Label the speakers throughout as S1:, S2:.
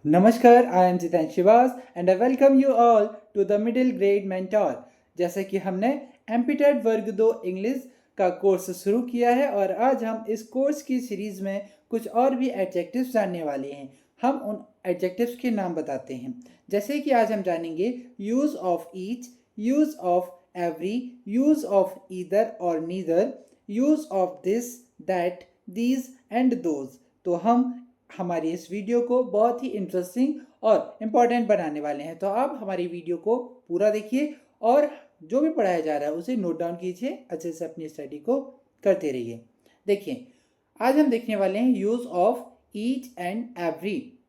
S1: नमस्कार, I am Jitendra Shivas and I welcome you all to the middle grade mentor. जैसे कि हमने एमपीटेड वर्ग 2 इंग्लिश का कोर्स शुरू किया है और आज हम इस कोर्स की सीरीज में कुछ और भी एडजेक्टिव्स जानने वाले हैं। हम उन एडजेक्टिव्स के नाम बताते हैं। जैसे कि आज हम जानेंगे use of each, use of every, use of either और neither, use of this, that, these and those. तो हम हमारी इस वीडियो को बहुत ही इंटरेस्टिंग और इम्पॉर्टेंट बनाने वाले हैं। तो आप हमारी वीडियो को पूरा देखिए और जो भी पढ़ाया जा रहा है उसे नोट डाउन कीजिए, अच्छे से अपनी स्टडी को करते रहिए। देखिए, आज हम देखने वाले हैं use of each and every.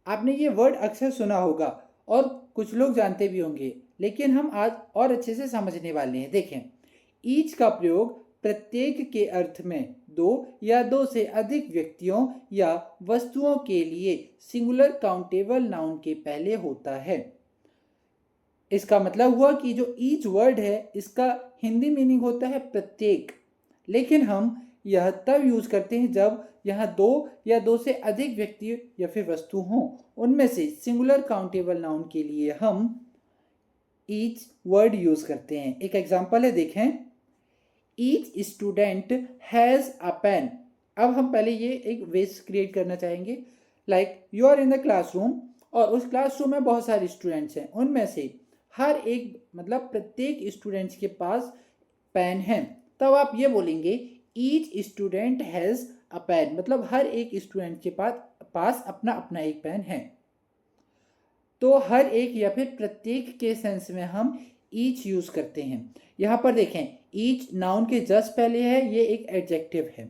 S1: आपने ये वर्ड अक्सर सुना होगा और कुछ लोग जानते भी होंगे, लेकिन हम आज और अच्छे से समझने वाले हैं। देखें, ईच का प्रयोग प्रत्येक के अर्थ में दो या दो से अधिक व्यक्तियों या वस्तुओं के लिए सिंगुलर काउंटेबल नाउन के पहले होता है। इसका मतलब हुआ कि जो ईच वर्ड है इसका हिंदी मीनिंग होता है प्रत्येक, लेकिन हम यह तब यूज करते हैं जब यहाँ दो या दो से अधिक व्यक्ति या फिर वस्तु हों। उनमें से सिंगुलर काउंटेबल नाउन के लिए हम ईच वर्ड यूज करते हैं। एक एग्जांपल है, देखें, each student has a pen. अब हम पहले ये एक वेस क्रिएट करना चाहेंगे, like you are in the classroom और उस क्लासरूम में बहुत सारे स्टूडेंट्स हैं। उनमें से हर एक मतलब प्रत्येक स्टूडेंट्स के पास पेन है। तब आप ये बोलेंगे each student has a pen, मतलब हर एक स्टूडेंट के पास अपना अपना एक पेन है। तो हर एक या फिर प्रत्येक के सेंस में हम ईच यूज करते हैं। यहाँ पर देखें, ईच नाउन के जस्ट पहले है, ये एक एडजेक्टिव है।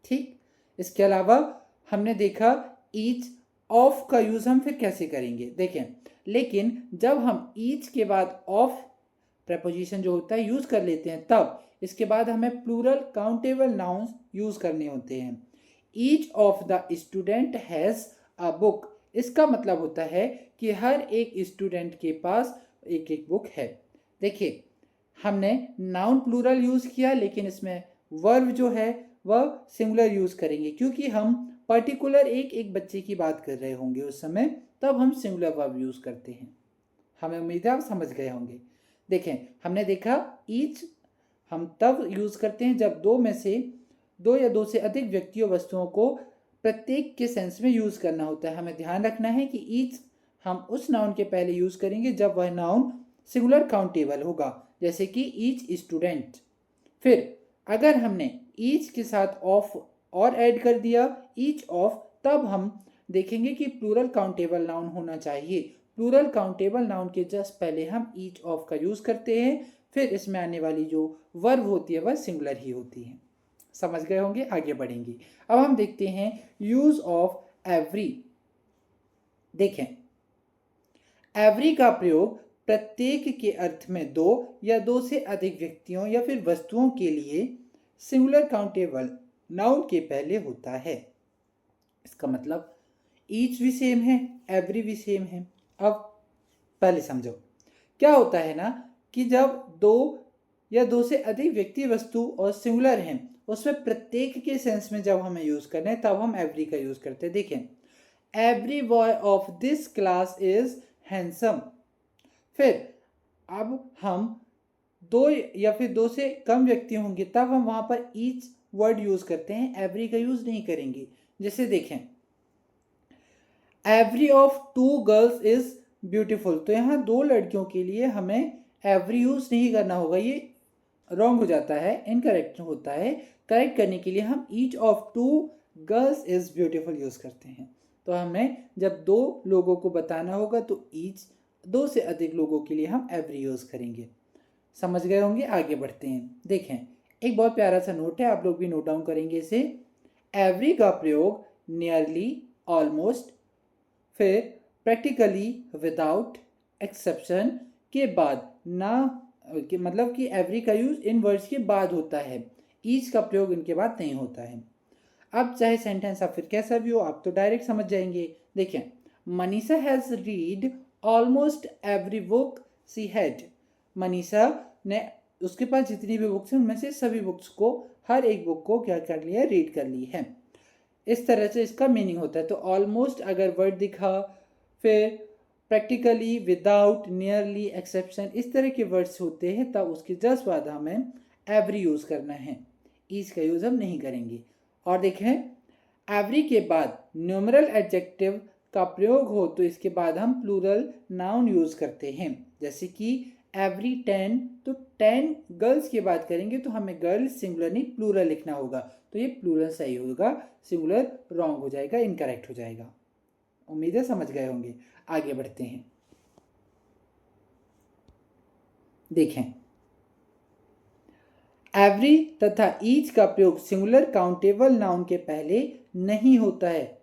S1: ठीक, इसके अलावा हमने देखा ईच ऑफ का यूज हम फिर कैसे करेंगे, देखें। लेकिन जब हम ईच के बाद ऑफ प्रपोजिशन जो होता है यूज कर लेते हैं, तब इसके बाद हमें प्लूरल काउंटेबल नाउन्स यूज करने होते हैं। Each of the student has a book, इसका मतलब होता है कि हर एक स्टूडेंट के पास एक एक बुक है। देखिए, हमने नाउन प्लूरल यूज किया, लेकिन इसमें वर्ब जो है वह सिंगुलर यूज करेंगे, क्योंकि हम पर्टिकुलर एक एक बच्चे की बात कर रहे होंगे उस समय, तब हम सिंगुलर वर्ब यूज करते हैं। हमें उम्मीद है आप समझ गए होंगे। देखें, हमने देखा ईच हम तब यूज करते हैं जब दो में से दो या दो से अधिक व्यक्तियों वस्तुओं को प्रत्येक के सेंस में यूज करना होता है। हमें ध्यान रखना है कि ईच हम उस नाउन के पहले यूज करेंगे जब वह नाउन सिंगुलर काउंटेबल होगा, जैसे कि ईच स्टूडेंट। फिर अगर हमने ईच के साथ ऑफ और ऐड कर दिया, ईच ऑफ, तब हम देखेंगे कि प्लूरल काउंटेबल नाउन होना चाहिए। प्लूरल काउंटेबल नाउन के जस्ट पहले हम ईच ऑफ का यूज करते हैं, फिर इसमें आने वाली जो वर्ब होती है वह सिंगुलर ही होती है। समझ गए होंगे, आगे बढ़ेंगे। अब हम देखते हैं यूज ऑफ एवरी। देखें, एवरी का प्रयोग प्रत्येक के अर्थ में दो या दो से अधिक व्यक्तियों या फिर वस्तुओं के लिए सिंगुलर काउंटेबल नाउन के पहले होता है। इसका मतलब ईच भी सेम है, एवरी भी सेम है। अब पहले समझो, क्या होता है ना कि जब दो या दो से अधिक व्यक्ति वस्तु और सिंगुलर हैं, उसमें प्रत्येक के सेंस में जब हमें यूज करना है तब हम एवरी का यूज करते हैं। देखें, every boy of this class is handsome. फिर अब हम दो या फिर दो से कम व्यक्ति होंगे तब हम वहां पर ईच वर्ड यूज करते हैं, एवरी का यूज नहीं करेंगे। जैसे देखें, every of two girls is beautiful, तो यहाँ दो लड़कियों के लिए हमें एवरी यूज नहीं करना होगा, ये रॉन्ग हो जाता है, इनकरेक्ट होता है। करेक्ट करने के लिए हम each of two girls is beautiful use करते हैं। तो हमें जब दो लोगों को बताना होगा तो ईच, दो से अधिक लोगों के लिए हम एवरी यूज करेंगे। समझ गए होंगे, आगे बढ़ते हैं। देखें, एक बहुत प्यारा सा नोट है, आप लोग भी नोट डाउन करेंगे इसे। एवरी का प्रयोग नियरली, ऑलमोस्ट, फिर प्रैक्टिकली, विदाउट, एक्सेप्शन के बाद ना कि मतलब कि एवरी का यूज इन वर्ड्स के बाद होता है, ईच का प्रयोग इनके बाद नहीं होता है। अब चाहे सेंटेंस आप फिर कैसा भी हो, आप तो डायरेक्ट समझ जाएंगे। देखें, Manisha has read almost every book she had. Manisha ने, उसके पास जितनी भी बुक्स हैं उनमें से सभी बुक्स को, हर एक बुक को क्या कर लिया, रीड कर ली है। इस तरह से इसका मीनिंग होता है। तो ऑलमोस्ट अगर वर्ड दिखा फिर प्रैक्टिकली, विदाउट, नियरली, एक्सेप्शन, इस तरह के वर्ड्स होते हैं, तब उसके जस्ट बाद हमें एवरी यूज़ करना है, ईच का यूज़ हम नहीं करेंगे। और देखें, एवरी के बाद न्यूमरल एडजेक्टिव का प्रयोग हो तो इसके बाद हम प्लूरल नाउन यूज़ करते हैं। जैसे कि एवरी 10, तो 10 गर्ल्स की बात करेंगे तो हमें गर्ल्स सिंगुलर नहीं प्लूरल लिखना होगा, तो ये प्लूरल सही होगा, सिंगुलर रॉन्ग हो जाएगा, इनकरेक्ट हो जाएगा। उम्मीद है समझ गए होंगे। आगे बढ़ते हैं। देखें, एवरी तथा ईच का प्रयोग सिंगुलर काउंटेबल नाउन के पहले नहीं होता है,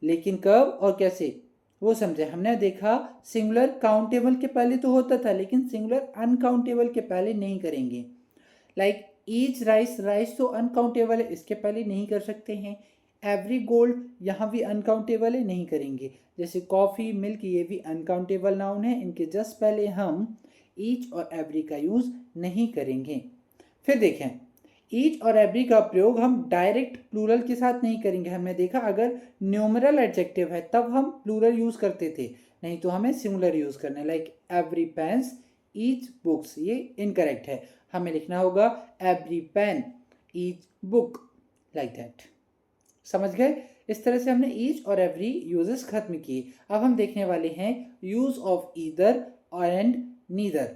S1: लेकिन कब और कैसे वो समझे। हमने देखा सिंगुलर काउंटेबल के पहले तो होता था, लेकिन सिंगुलर अनकाउंटेबल के पहले नहीं करेंगे। लाइक ईच राइस, राइस तो अनकाउंटेबल है, इसके पहले नहीं कर सकते हैं। एवरी गोल्ड, यहाँ भी अनकाउंटेबल है, नहीं करेंगे। जैसे कॉफ़ी, मिल्क, ये भी अनकाउंटेबल नाउन है, इनके जस्ट पहले हम ईच और एवरी का यूज़ नहीं करेंगे। फिर देखें, ईच और एवरी का प्रयोग हम डायरेक्ट प्लूरल के साथ नहीं करेंगे। हमने देखा अगर न्यूमरल एडजेक्टिव है तब हम प्लूरल यूज़ करते थे, नहीं तो हमें सिंगुलर यूज़ करना है। Like every pens, each books, ये इनकरेक्ट है, हमें लिखना होगा every pen, each book, like that. समझ गए। इस तरह से हमने ईच और एवरी यूजेस खत्म किए। अब हम देखने वाले हैं use of either and neither.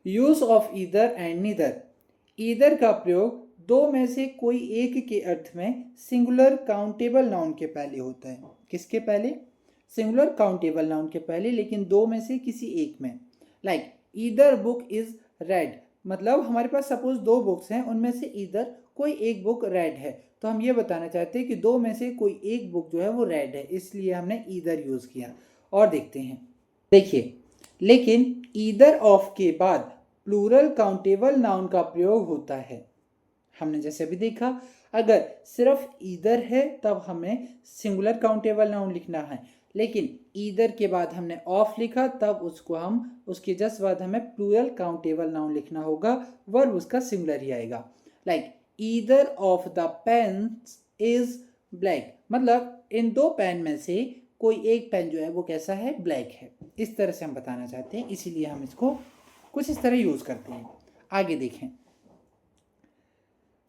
S1: Use of either and neither. Either का प्रयोग दो में से कोई एक के अर्थ में सिंगुलर काउंटेबल नाउन के पहले होता है। किसके पहले? सिंगुलर काउंटेबल नाउन के पहले, लेकिन दो में से किसी एक में। Like either book is red, मतलब हमारे पास सपोज दो बुक्स हैं, उनमें से ईदर कोई एक बुक रेड है, तो हम ये बताना चाहते हैं कि दो में से कोई एक बुक जो है वो रेड है, इसलिए हमने ईदर यूज़ किया। और देखते हैं, देखिए, लेकिन ईदर ऑफ के बाद प्लूरल काउंटेबल नाउन का प्रयोग होता है। हमने जैसे अभी देखा, अगर सिर्फ ईदर है तब हमें सिंगुलर काउंटेबल नाउन लिखना है, लेकिन ईदर के बाद हमने ऑफ लिखा तब उसको हम उसके जस्ट बाद हमें प्लूरल काउंटेबल नाउन लिखना होगा, वर्ब उसका सिंगुलर ही आएगा। Like either of the pens is black, मतलब इन दो पेन में से कोई एक पेन जो है वो कैसा है? ब्लैक है। इस तरह से हम बताना चाहते हैं, इसीलिए हम इसको कुछ इस तरह यूज़ करते हैं। आगे देखें,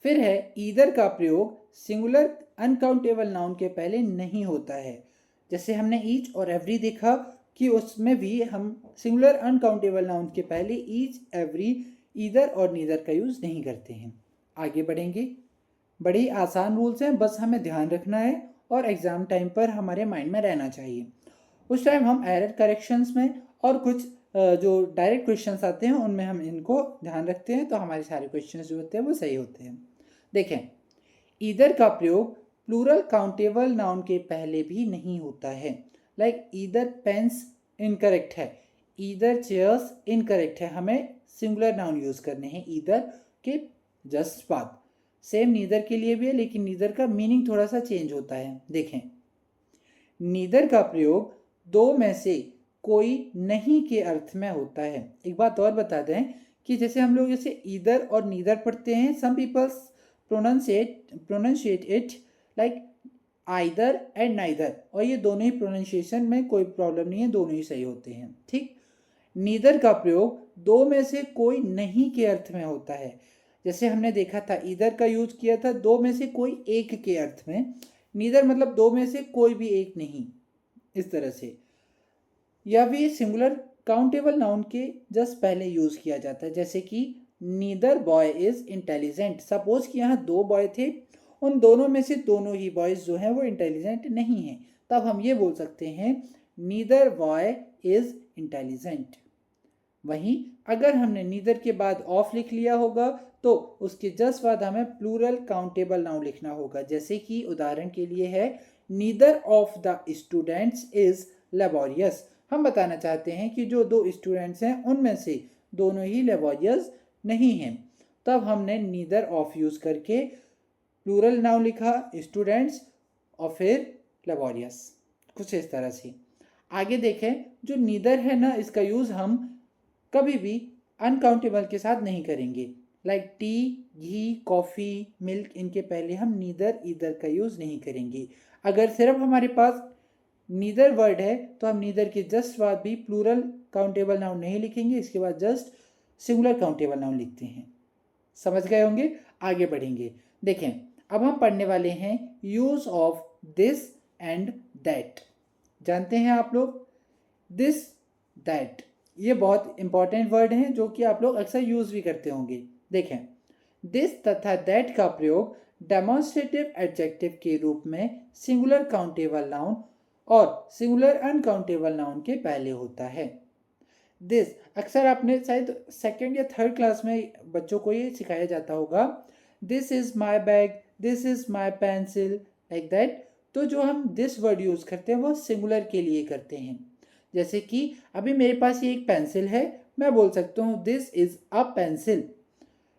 S1: फिर है ईदर का प्रयोग सिंगुलर अनकाउंटेबल नाउन के पहले नहीं होता है। जैसे हमने ईच और एवरी देखा कि उसमें भी हम सिंगुलर अनकाउंटेबल नाउन के पहले ईच, एवरी, ईदर और नीदर का यूज़ नहीं करते हैं। आगे बढ़ेंगे। बड़ी आसान रूल्स हैं, बस हमें ध्यान रखना है और एग्ज़ाम टाइम पर हमारे माइंड में रहना चाहिए। उस टाइम हम एरर करेक्शंस में और कुछ जो डायरेक्ट क्वेश्चंस आते हैं उनमें हम इनको ध्यान रखते हैं, तो हमारे सारे क्वेश्चंस जो होते हैं वो सही होते हैं। देखें, ईदर का प्रयोग प्लूरल काउंटेबल नाउन के पहले भी नहीं होता है। लाइक ईदर पेन्स इनकरेक्ट है, ईदर चेयर्स इनकरेक्ट है, हमें सिंगुलर नाउन यूज़ करने हैं ईदर के जस्ट बाद। सेम नीदर के लिए भी है, लेकिन नीदर का मीनिंग थोड़ा सा चेंज होता है। देखें, नीदर का प्रयोग दो में से कोई नहीं के अर्थ में होता है। एक बात और बता दें कि जैसे हम लोग जैसे ईदर और नीदर पढ़ते हैं, some peoples pronounciate it like either and neither, और ये दोनों ही प्रोनाउंसिएशन में कोई प्रॉब्लम नहीं है, दोनों ही सही होते हैं। ठीक, नीदर का प्रयोग दो में से कोई नहीं के अर्थ में होता है। जैसे हमने देखा था ईदर का यूज किया था दो में से कोई एक के अर्थ में, नीदर मतलब दो में से कोई भी एक नहीं, इस तरह से। यह भी सिंगुलर काउंटेबल नाउन के जस्ट पहले यूज किया जाता है। जैसे कि neither boy is intelligent, suppose कि यहाँ दो बॉय थे, उन दोनों में से दोनों ही बॉयज जो हैं वो इंटेलिजेंट नहीं हैं, तब हम ये बोल सकते हैं नीदर बॉय इज इंटेलिजेंट। वहीं अगर हमने नीदर के बाद ऑफ लिख लिया होगा तो उसके जस्ट बाद हमें प्लूरल काउंटेबल नाउन लिखना होगा। जैसे कि उदाहरण के लिए है neither of the students is laborious, हम बताना चाहते हैं कि जो दो स्टूडेंट्स हैं उनमें से दोनों ही लेबोरियस नहीं हैं, तब हमने नीदर ऑफ यूज़ करके प्लूरल नाउन लिखा स्टूडेंट्स और फिर लेबोरियस, कुछ इस तरह से। आगे देखें, जो नीदर है ना, इसका यूज़ हम कभी भी अनकाउंटेबल के साथ नहीं करेंगे। लाइक टी, घी, कॉफ़ी, मिल्क, इनके पहले हम नीदर ईदर का यूज़ नहीं करेंगे। अगर सिर्फ हमारे पास नीदर वर्ड है तो हम नीदर के जस्ट बाद भी प्लूरल काउंटेबल नाउन नहीं लिखेंगे, इसके बाद जस्ट सिंगुलर काउंटेबल नाउन लिखते हैं। समझ गए होंगे। आगे बढ़ेंगे। देखें, अब हम पढ़ने वाले हैं use of this and that. जानते हैं आप लोग दिस दैट, ये बहुत इंपॉर्टेंट वर्ड हैं जो कि आप लोग अक्सर यूज भी करते होंगे। देखें, दिस तथा दैट का प्रयोग डेमोन्स्ट्रेटिव एडजेक्टिव के रूप में सिंगुलर काउंटेबल नाउन और सिंगुलर अनकाउंटेबल नाउन के पहले होता है। दिस अक्सर आपने शायद सेकेंड या थर्ड क्लास में बच्चों को ये सिखाया जाता होगा, this is my bag, this is my pencil, like that. तो जो हम दिस वर्ड यूज करते हैं वो सिंगुलर के लिए करते हैं। जैसे कि अभी मेरे पास ये एक पेंसिल है, मैं बोल सकता हूँ this is a pencil.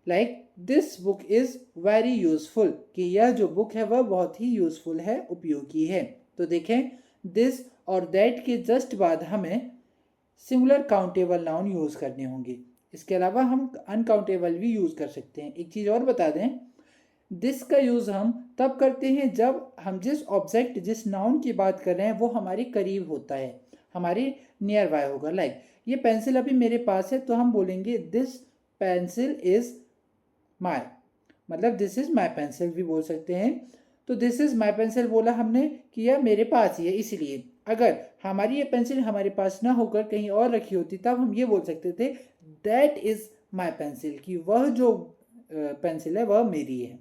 S1: Like this book is very useful, कि यह जो बुक है वह बहुत ही यूजफुल है, उपयोगी है। तो देखें, दिस और दैट के जस्ट बाद हमें सिंगुलर काउंटेबल नाउन यूज करने होंगे। इसके अलावा हम अनकाउंटेबल भी यूज कर सकते हैं। एक चीज़ और बता दें, दिस का यूज़ हम तब करते हैं जब हम जिस ऑब्जेक्ट जिस नाउन की बात कर रहे हैं वो हमारे करीब होता है, हमारे नियर बाय होगा। लाइक ये पेंसिल अभी मेरे पास है तो हम बोलेंगे दिस पेंसिल इज माई, मतलब दिस इज माई पेंसिल भी बोल सकते हैं। तो दिस इज माई पेंसिल बोला हमने कि यह मेरे पास ही है, इसलिए अगर हमारी ये पेंसिल हमारे पास ना होकर कहीं और रखी होती तब हम ये बोल सकते थे दैट इज माई पेंसिल, कि वह जो पेंसिल है वह मेरी है,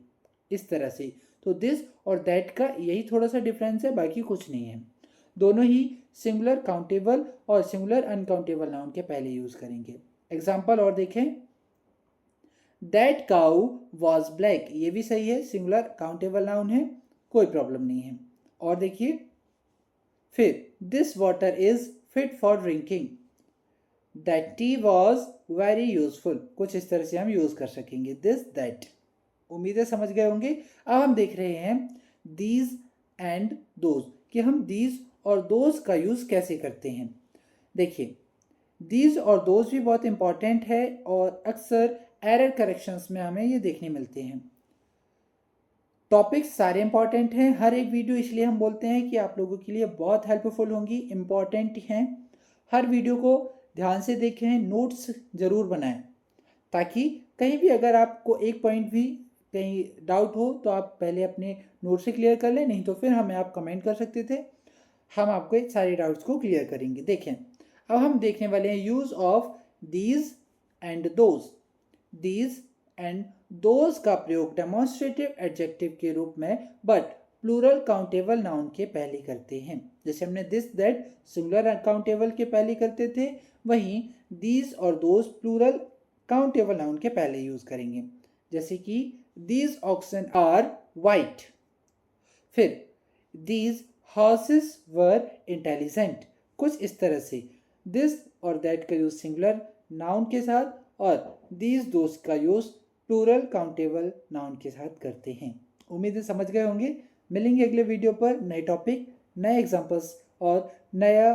S1: इस तरह से। तो दिस और दैट का यही थोड़ा सा डिफरेंस है, बाकी कुछ नहीं है। दोनों ही सिंगुलर काउंटेबल और सिंगुलर अनकाउंटेबल नाउन के पहले यूज करेंगे। एग्जाम्पल और देखें, दैट काउ वॉज ब्लैक, ये भी सही है, सिंगुलर काउंटेबल नाउन है, कोई प्रॉब्लम नहीं है। और देखिए फिर, this water is fit for drinking, that T was very useful, कुछ इस तरह से हम यूज कर सकेंगे दिस दैट। उम्मीद है समझ गए होंगे। अब हम देख रहे हैं दीज एंड दोज, कि हम दीज और दोज का यूज कैसे करते हैं। देखिए, दीज और दोज भी बहुत इंपॉर्टेंट है और अक्सर एरर करेक्शंस में हमें ये देखने मिलते हैं। टॉपिक्स सारे इंपॉर्टेंट हैं, हर एक वीडियो इसलिए हम बोलते हैं कि आप लोगों के लिए बहुत हेल्पफुल होंगी, इंपॉर्टेंट हैं। हर वीडियो को ध्यान से देखें, नोट्स ज़रूर बनाएं, ताकि कहीं भी अगर आपको एक पॉइंट भी कहीं डाउट हो तो आप पहले अपने नोट से क्लियर कर लें, नहीं तो फिर हमें आप कमेंट कर सकते थे, हम आपको सारे डाउट्स को क्लियर करेंगे। देखें, अब हम देखने वाले हैं use of these and those. These and those का प्रयोग डेमोन्स्ट्रेटिव एडजेक्टिव के रूप में बट प्लूरल काउंटेबल नाउन के पहले करते हैं। जैसे हमने दिस दैट सिंगुलर काउंटेबल के पहले करते थे, वहीं दीज और दोज प्लूरल काउंटेबल नाउन के पहले यूज करेंगे। जैसे कि दीज ऑक्सन आर वाइट, फिर दीज हॉर्सेस वर इंटेलिजेंट, कुछ इस तरह से दिस और दैट का यूज सिंगुलर नाउन के साथ और दीज दोस्त का यूज प्लूरल काउंटेबल नाउन के साथ करते हैं। उम्मीद है समझ गए होंगे। मिलेंगे अगले वीडियो पर नए टॉपिक, नए एग्जांपल्स और नया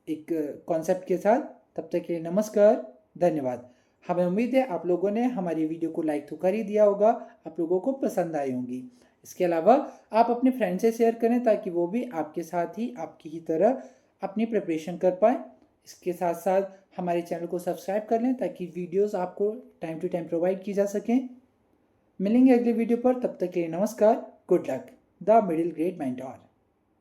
S1: एक कॉन्सेप्ट के साथ। तब तक के लिए नमस्कार, धन्यवाद। हमें उम्मीद है आप लोगों ने हमारी वीडियो को लाइक तो कर ही दिया होगा, आप लोगों को पसंद आई होंगी। इसके अलावा आप अपने फ्रेंड से शेयर करें ताकि वो भी आपके साथ ही आपकी ही तरह अपनी प्रिपरेशन कर पाए। इसके साथ साथ हमारे चैनल को सब्सक्राइब कर लें ताकि वीडियोस आपको टाइम टू टाइम प्रोवाइड की जा सकें। मिलेंगे अगले वीडियो पर, तब तक के लिए नमस्कार, good luck. The middle grade mentor.